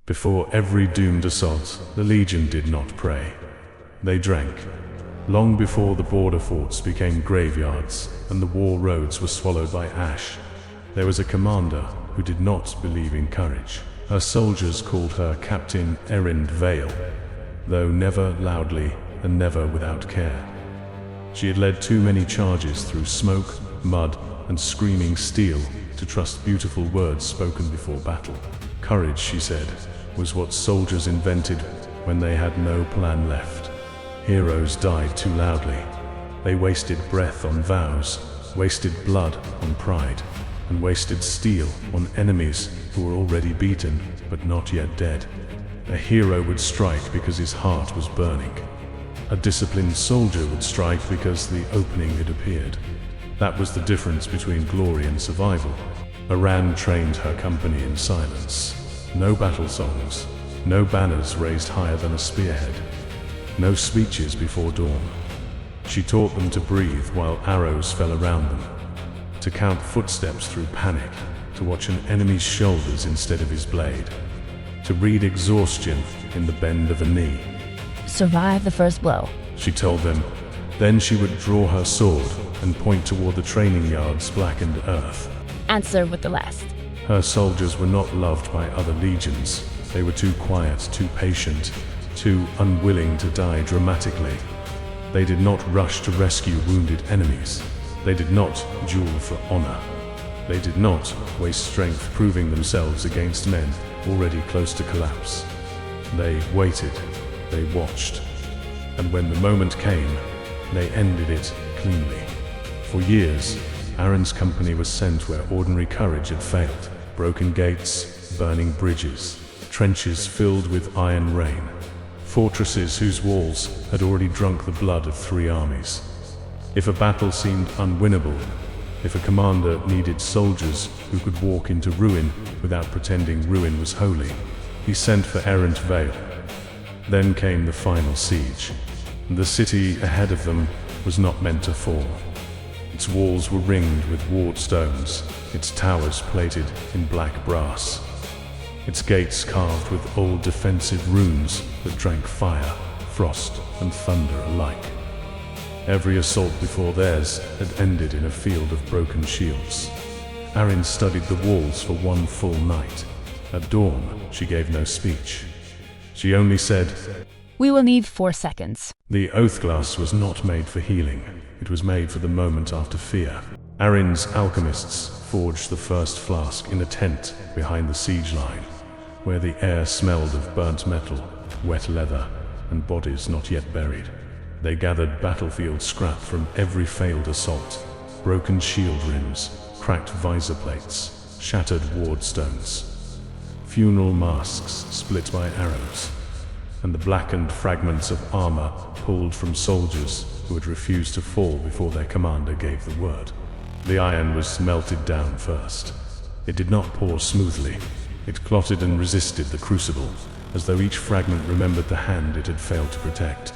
Before every doomed assault, the Legion did not pray. They drank. Long before the border forts became graveyards and the war roads were swallowed by ash, there was a commander who did not believe in courage. Her soldiers called her Captain Erynd Vale, though never loudly and never without care. She had led too many charges through smoke, mud, and screaming steel to trust beautiful words spoken before battle. Courage, she said, was what soldiers invented when they had no plan left. Heroes died too loudly. They wasted breath on vows, wasted blood on pride, and wasted steel on enemies who were already beaten but not yet dead. A hero would strike because his heart was burning. A disciplined soldier would strike because the opening had appeared. That was the difference between glory and survival. Erynd trained her company in silence. No battle songs, no banners raised higher than a spearhead, no speeches before dawn. She taught them to breathe while arrows fell around them, to count footsteps through panic, to watch an enemy's shoulders instead of his blade, to read exhaustion in the bend of a knee. Survive the first blow, she told them. Then she would draw her sword and point toward the training yard's blackened earth. Answer with the last. Her soldiers were not loved by other legions. They were too quiet, too patient, too unwilling to die dramatically. They did not rush to rescue wounded enemies. They did not duel for honor. They did not waste strength proving themselves against men already close to collapse. They waited, they watched, and when the moment came, they ended it cleanly. For years, Erynd's company was sent where ordinary courage had failed. Broken gates, burning bridges, trenches filled with iron rain, fortresses whose walls had already drunk the blood of 3 armies. If a battle seemed unwinnable, if a commander needed soldiers who could walk into ruin without pretending ruin was holy, he sent for Erynd Vale. Then came the final siege. The city ahead of them was not meant to fall. Its walls were ringed with walled stones, its towers plated in black brass, its gates carved with old defensive runes that drank fire, frost, and thunder alike. Every assault before theirs had ended in a field of broken shields. Erynd studied the walls for one full night. At dawn, she gave no speech. She only said, "We will need 4 seconds. The Oathglass was not made for healing. It was made for the moment after fear. Erynd's alchemists forged the first flask in a tent behind the siege line, where the air smelled of burnt metal, wet leather, and bodies not yet buried. They gathered battlefield scrap from every failed assault, broken shield rims, cracked visor plates, shattered ward stones, funeral masks split by arrows, and the blackened fragments of armor pulled from soldiers who had refused to fall before their commander gave the word. The iron was melted down first. It did not pour smoothly. It clotted and resisted the crucible, as though each fragment remembered the hand it had failed to protect.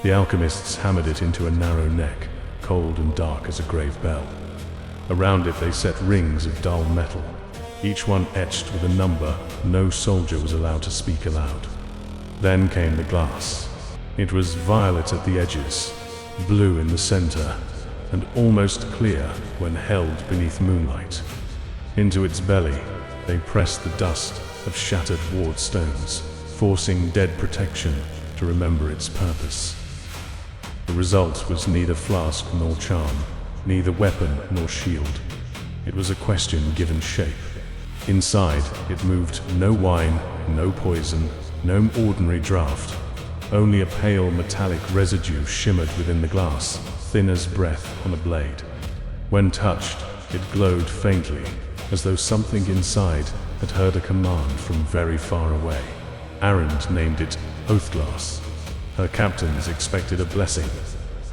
The alchemists hammered it into a narrow neck, cold and dark as a grave bell. Around it they set rings of dull metal, each one etched with a number no soldier was allowed to speak aloud. Then came the glass. It was violet at the edges, blue in the center, and almost clear when held beneath moonlight. Into its belly, they pressed the dust of shattered ward stones, forcing dead protection to remember its purpose. The result was neither flask nor charm, neither weapon nor shield. It was a question given shape. Inside, it moved no wine, no poison, no ordinary draught. Only a pale metallic residue shimmered within the glass, thin as breath on a blade. When touched, it glowed faintly, as though something inside had heard a command from very far away. Erynd named it Oathglass. Her captains expected a blessing.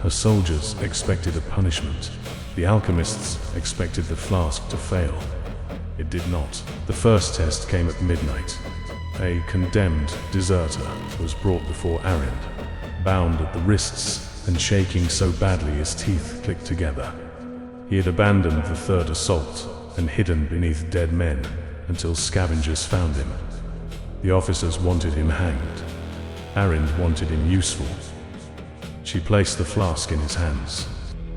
Her soldiers expected a punishment. The alchemists expected the flask to fail. It did not. The first test came at midnight. A condemned deserter was brought before Erynd, bound at the wrists and shaking so badly his teeth clicked together. He had abandoned the third assault and hidden beneath dead men until scavengers found him. The officers wanted him hanged. Erynd wanted him useful. She placed the flask in his hands.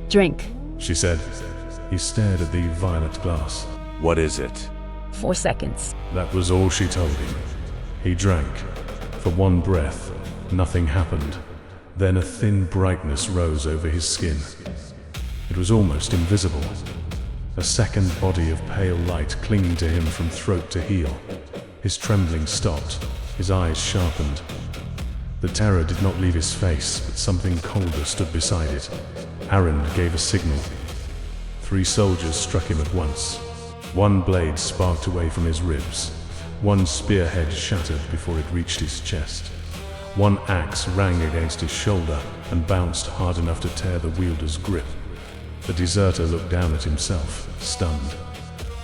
Drink. She said. He stared at the violet glass. What is it? 4 seconds. That was all she told him. He drank. For one breath, nothing happened. Then a thin brightness rose over his skin. It was almost invisible. A second body of pale light clinging to him from throat to heel. His trembling stopped. His eyes sharpened. The terror did not leave his face, but something colder stood beside it. Erynd gave a signal. 3 soldiers struck him at once. One blade sparked away from his ribs. One spearhead shattered before it reached his chest. One axe rang against his shoulder and bounced hard enough to tear the wielder's grip. The deserter looked down at himself, stunned.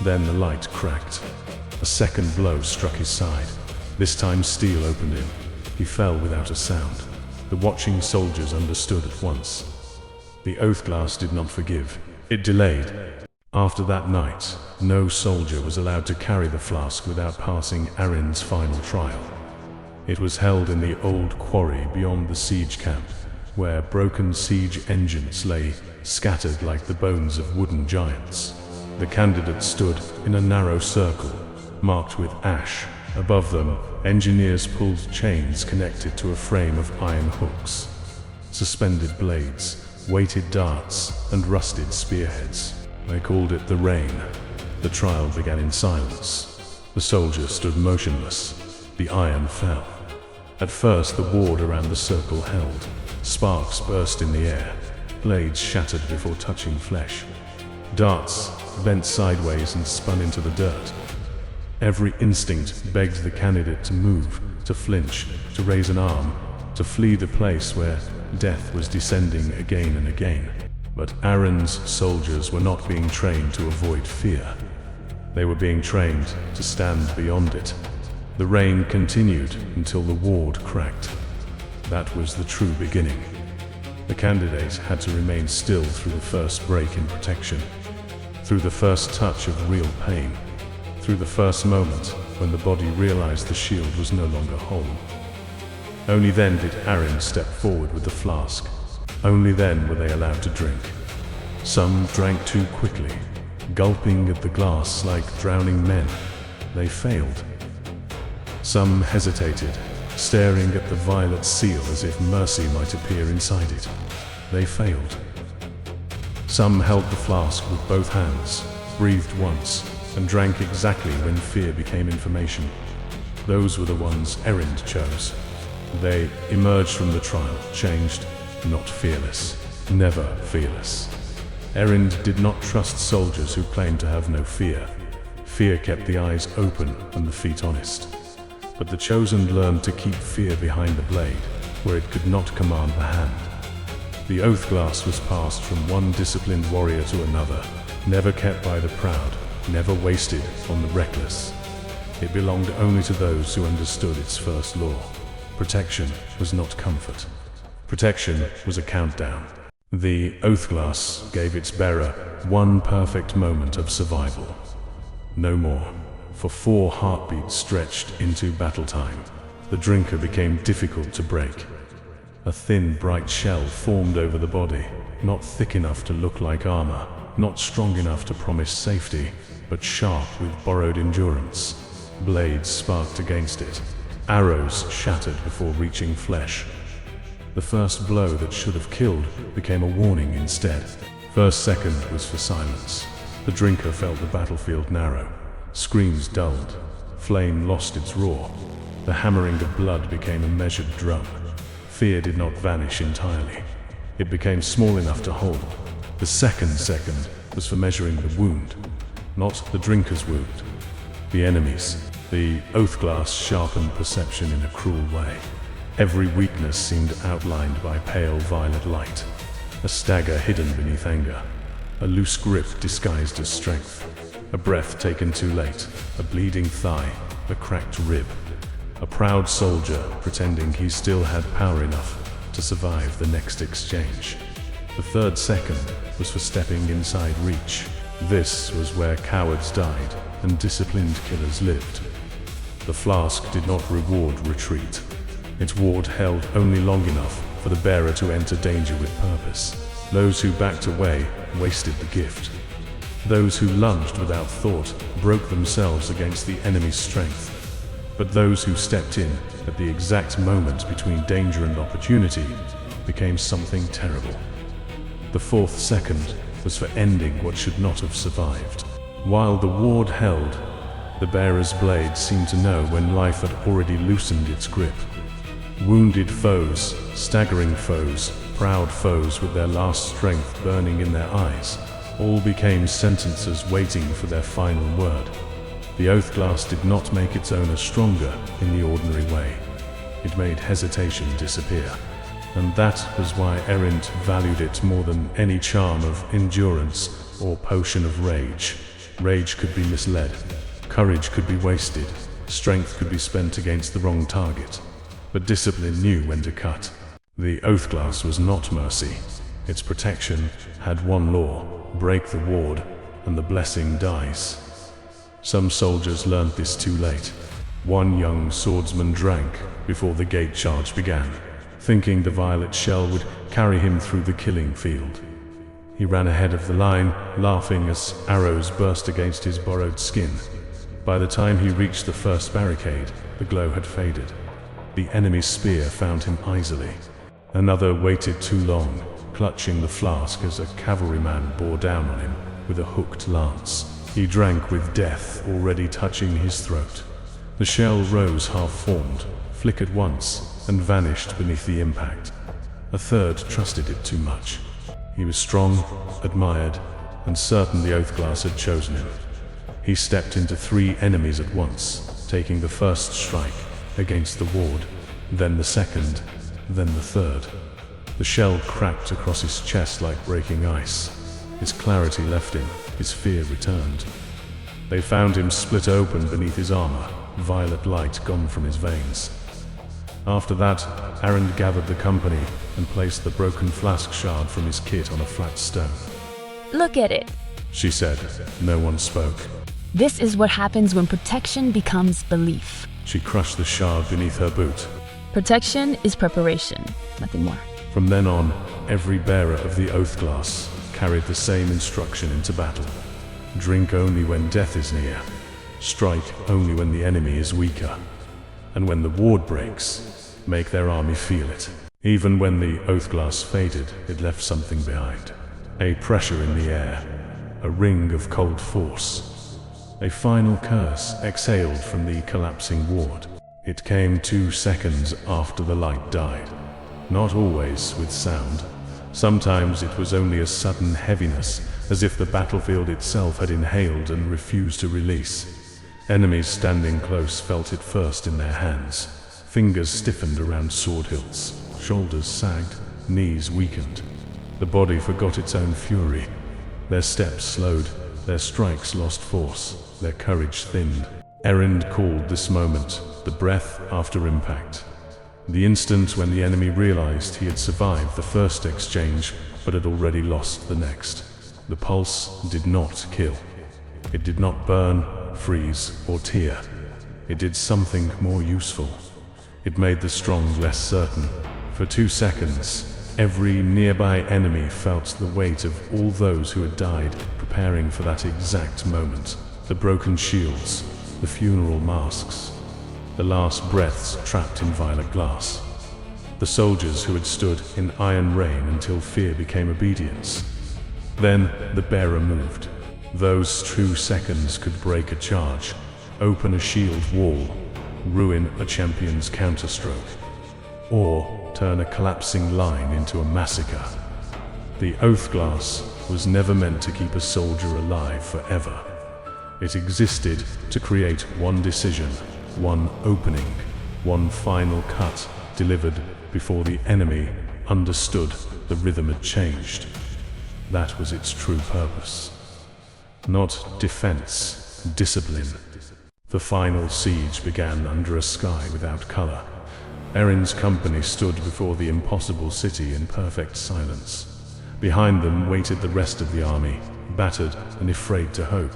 Then the light cracked. A second blow struck his side. This time steel opened him. He fell without a sound. The watching soldiers understood at once. The Oathglass did not forgive. It delayed. After that night, no soldier was allowed to carry the flask without passing Erynd's final trial. It was held in the old quarry beyond the siege camp, where broken siege engines lay scattered like the bones of wooden giants. The candidates stood in a narrow circle, marked with ash. Above them, engineers pulled chains connected to a frame of iron hooks. Suspended blades, weighted darts, and rusted spearheads. They called it the rain. The trial began in silence. The soldiers stood motionless. The iron fell. At first, the ward around the circle held. Sparks burst in the air. Blades shattered before touching flesh. Darts bent sideways and spun into the dirt. Every instinct begged the candidate to move, to flinch, to raise an arm, to flee the place where death was descending again and again. But Erynd's soldiers were not being trained to avoid fear. They were being trained to stand beyond it. The rain continued until the ward cracked. That was the true beginning. The candidate had to remain still through the first break in protection, through the first touch of real pain, through the first moment when the body realized the shield was no longer whole. Only then did Erynd step forward with the flask. Only then were they allowed to drink. Some drank too quickly, gulping at the glass like drowning men. They failed. Some hesitated, staring at the violet seal as if mercy might appear inside it. They failed. Some held the flask with both hands, breathed once, and drank exactly when fear became information. Those were the ones Erynd chose. They emerged from the trial, changed, not fearless, never fearless. Erynd did not trust soldiers who claimed to have no fear. Fear kept the eyes open and the feet honest. But the chosen learned to keep fear behind the blade, where it could not command the hand. The Oathglass was passed from one disciplined warrior to another, never kept by the proud, never wasted on the reckless. It belonged only to those who understood its first law. Protection was not comfort. Protection was a countdown. The Oathglass gave its bearer one perfect moment of survival. No more. For 4 heartbeats stretched into battle time, the drinker became difficult to break. A thin, bright shell formed over the body, not thick enough to look like armor, not strong enough to promise safety, but sharp with borrowed endurance. Blades sparked against it. Arrows shattered before reaching flesh. The first blow that should have killed became a warning instead. First second was for silence. The drinker felt the battlefield narrow. Screams dulled. Flame lost its roar. The hammering of blood became a measured drum. Fear did not vanish entirely. It became small enough to hold. The second was for measuring the wound, not the drinker's wound. The enemy's. The Oathglass sharpened perception in a cruel way. Every weakness seemed outlined by pale violet light. A stagger hidden beneath anger. A loose grip disguised as strength. A breath taken too late. A bleeding thigh. A cracked rib. A proud soldier pretending he still had power enough to survive the next exchange. The third second was for stepping inside reach. This was where cowards died and disciplined killers lived. The flask did not reward retreat. Its ward held only long enough for the bearer to enter danger with purpose. Those who backed away wasted the gift. Those who lunged without thought broke themselves against the enemy's strength. But those who stepped in at the exact moment between danger and opportunity became something terrible. The fourth second was for ending what should not have survived. While the ward held, the bearer's blade seemed to know when life had already loosened its grip. Wounded foes, staggering foes, proud foes with their last strength burning in their eyes, all became sentences waiting for their final word. The Oathglass did not make its owner stronger in the ordinary way. It made hesitation disappear. And that was why Erynd valued it more than any charm of endurance or potion of rage. Rage could be misled. Courage could be wasted. Strength could be spent against the wrong target. But discipline knew when to cut. The Oathglass was not mercy. Its protection had one law: break the ward, and the blessing dies. Some soldiers learned this too late. One young swordsman drank before the gate charge began, thinking the violet shell would carry him through the killing field. He ran ahead of the line, laughing as arrows burst against his borrowed skin. By the time he reached the first barricade, the glow had faded. The enemy's spear found him easily. Another waited too long, clutching the flask as a cavalryman bore down on him with a hooked lance. He drank with death already touching his throat. The shell rose half-formed, flickered once, and vanished beneath the impact. A third trusted it too much. He was strong, admired, and certain the Oathglass had chosen him. He stepped into 3 enemies at once, taking the first strike against the ward, then the second, then the third. The shell cracked across his chest like breaking ice. His clarity left him, his fear returned. They found him split open beneath his armor, violet light gone from his veins. After that, Erynd gathered the company and placed the broken flask shard from his kit on a flat stone. Look at it, She said. No one spoke. This is what happens when protection becomes belief. She crushed the shard beneath her boot. Protection is preparation, nothing more. From then on, every bearer of the Oathglass carried the same instruction into battle. Drink only when death is near. Strike only when the enemy is weaker. And when the ward breaks, make their army feel it. Even when the Oathglass faded, it left something behind. A pressure in the air, a ring of cold force. A final curse exhaled from the collapsing ward. It came 2 seconds after the light died. Not always with sound. Sometimes it was only a sudden heaviness, as if the battlefield itself had inhaled and refused to release. Enemies standing close felt it first in their hands. Fingers stiffened around sword hilts. Shoulders sagged, knees weakened. The body forgot its own fury. Their steps slowed, their strikes lost force, their courage thinned. Erynd called this moment the breath after impact. The instant when the enemy realized he had survived the first exchange, but had already lost the next. The pulse did not kill. It did not burn, freeze, or tear. It did something more useful. It made the strong less certain. For 2 seconds, every nearby enemy felt the weight of all those who had died, preparing for that exact moment. The broken shields, the funeral masks, the last breaths trapped in violet glass. The soldiers who had stood in iron rain until fear became obedience. Then the bearer moved. Those 2 seconds could break a charge, open a shield wall, ruin a champion's counterstroke, or turn a collapsing line into a massacre. The Oathglass was never meant to keep a soldier alive forever. It existed to create one decision, one opening, one final cut delivered before the enemy understood the rhythm had changed. That was its true purpose. Not defense, discipline. The final siege began under a sky without color. Erynd's company stood before the impossible city in perfect silence. Behind them waited the rest of the army, battered and afraid to hope.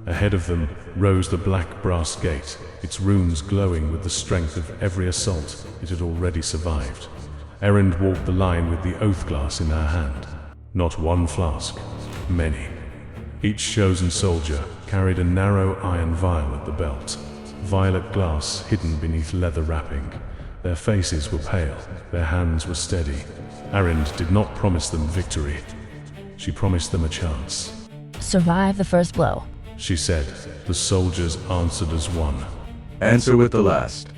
Ahead of them rose the black brass gate, its runes glowing with the strength of every assault it had already survived. Erynd walked the line with the Oathglass in her hand. Not one flask, many. Each chosen soldier carried a narrow iron vial at the belt, violet glass hidden beneath leather wrapping. Their faces were pale, their hands were steady. Erynd did not promise them victory. She promised them a chance. Survive the first blow, She said. The soldiers answered as one. Answer with the last.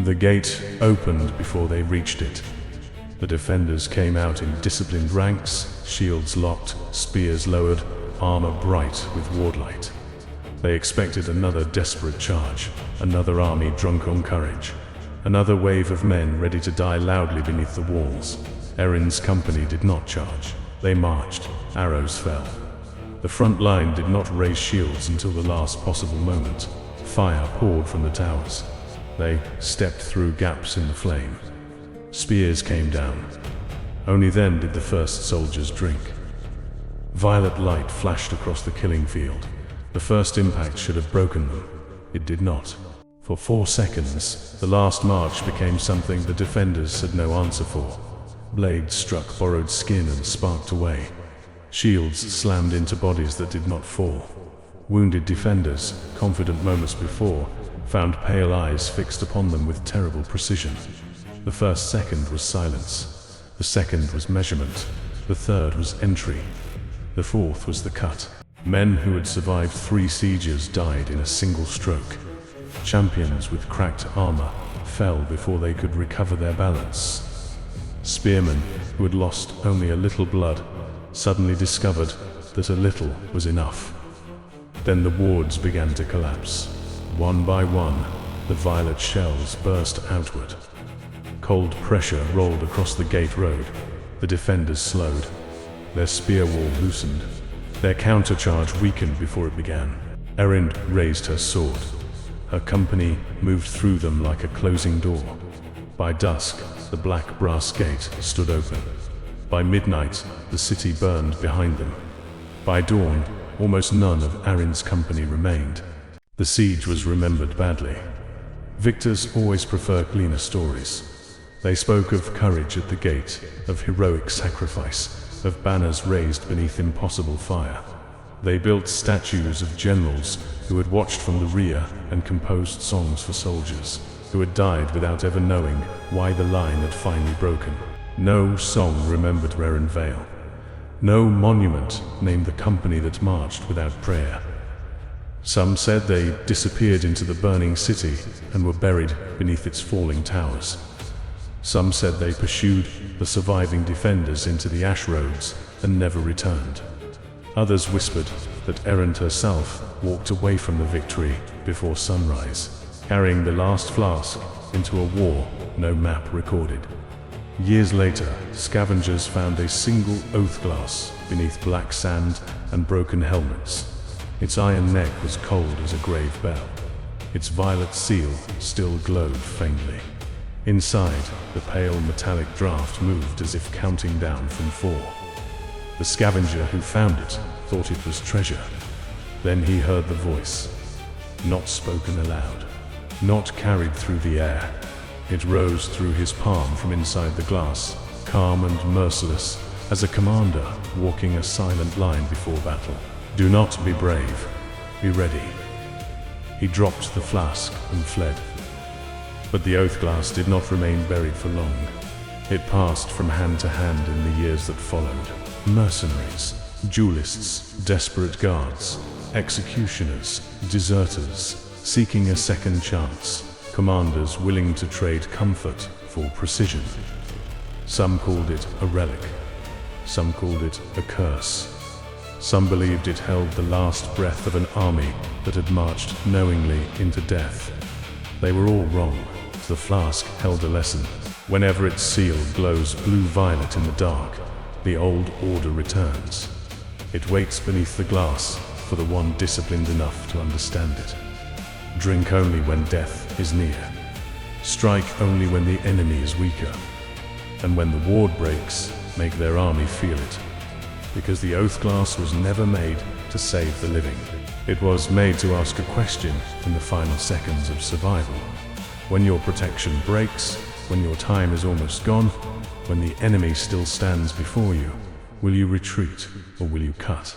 The gate opened before they reached it. The defenders came out in disciplined ranks, shields locked, spears lowered, armor bright with wardlight. They expected another desperate charge, another army drunk on courage, another wave of men ready to die loudly beneath the walls. Erynd's company did not charge. They marched. Arrows fell. The front line did not raise shields until the last possible moment. Fire poured from the towers. They stepped through gaps in the flame. Spears came down. Only then did the first soldiers drink. Violet light flashed across the killing field. The first impact should have broken them. It did not. For 4 seconds, the last march became something the defenders had no answer for. Blades struck borrowed skin and sparked away. Shields slammed into bodies that did not fall. Wounded defenders, confident moments before, found pale eyes fixed upon them with terrible precision. The first second was silence. The second was measurement. The third was entry. The fourth was the cut. Men who had survived 3 sieges died in a single stroke. Champions with cracked armor fell before they could recover their balance. Spearmen who had lost only a little blood suddenly discovered that a little was enough. Then the wards began to collapse. One by one, the violet shells burst outward. Cold pressure rolled across the gate road. The defenders slowed. Their spear wall loosened. Their countercharge weakened before it began. Erynd raised her sword. Her company moved through them like a closing door. By dusk, the black brass gate stood open. By midnight, the city burned behind them. By dawn, almost none of Erynd's company remained. The siege was remembered badly. Victors always prefer cleaner stories. They spoke of courage at the gate, of heroic sacrifice, of banners raised beneath impossible fire. They built statues of generals who had watched from the rear and composed songs for soldiers who had died without ever knowing why the line had finally broken. No song remembered Erynd Vale. No monument named the company that marched without prayer. Some said they disappeared into the burning city and were buried beneath its falling towers. Some said they pursued the surviving defenders into the ash roads and never returned. Others whispered that Erynd herself walked away from the victory before sunrise, carrying the last flask into a war no map recorded. Years later, scavengers found a single Oathglass beneath black sand and broken helmets. Its iron neck was cold as a grave bell. Its violet seal still glowed faintly. Inside, the pale metallic draft moved as if counting down from 4. The scavenger who found it thought it was treasure. Then he heard the voice, not spoken aloud, not carried through the air. It rose through his palm from inside the glass, calm and merciless, as a commander walking a silent line before battle. Do not be brave, be ready. He dropped the flask and fled. But the Oathglass did not remain buried for long. It passed from hand to hand in the years that followed. Mercenaries, duelists, desperate guards, executioners, deserters, seeking a second chance, commanders willing to trade comfort for precision. Some called it a relic. Some called it a curse. Some believed it held the last breath of an army that had marched knowingly into death. They were all wrong. The flask held a lesson. Whenever its seal glows blue-violet in the dark, the old order returns. It waits beneath the glass for the one disciplined enough to understand it. Drink only when death is near. Strike only when the enemy is weaker. And when the ward breaks, make their army feel it. Because the Oathglass was never made to save the living. It was made to ask a question in the final seconds of survival. When your protection breaks, when your time is almost gone, when the enemy still stands before you, will you retreat or will you cut?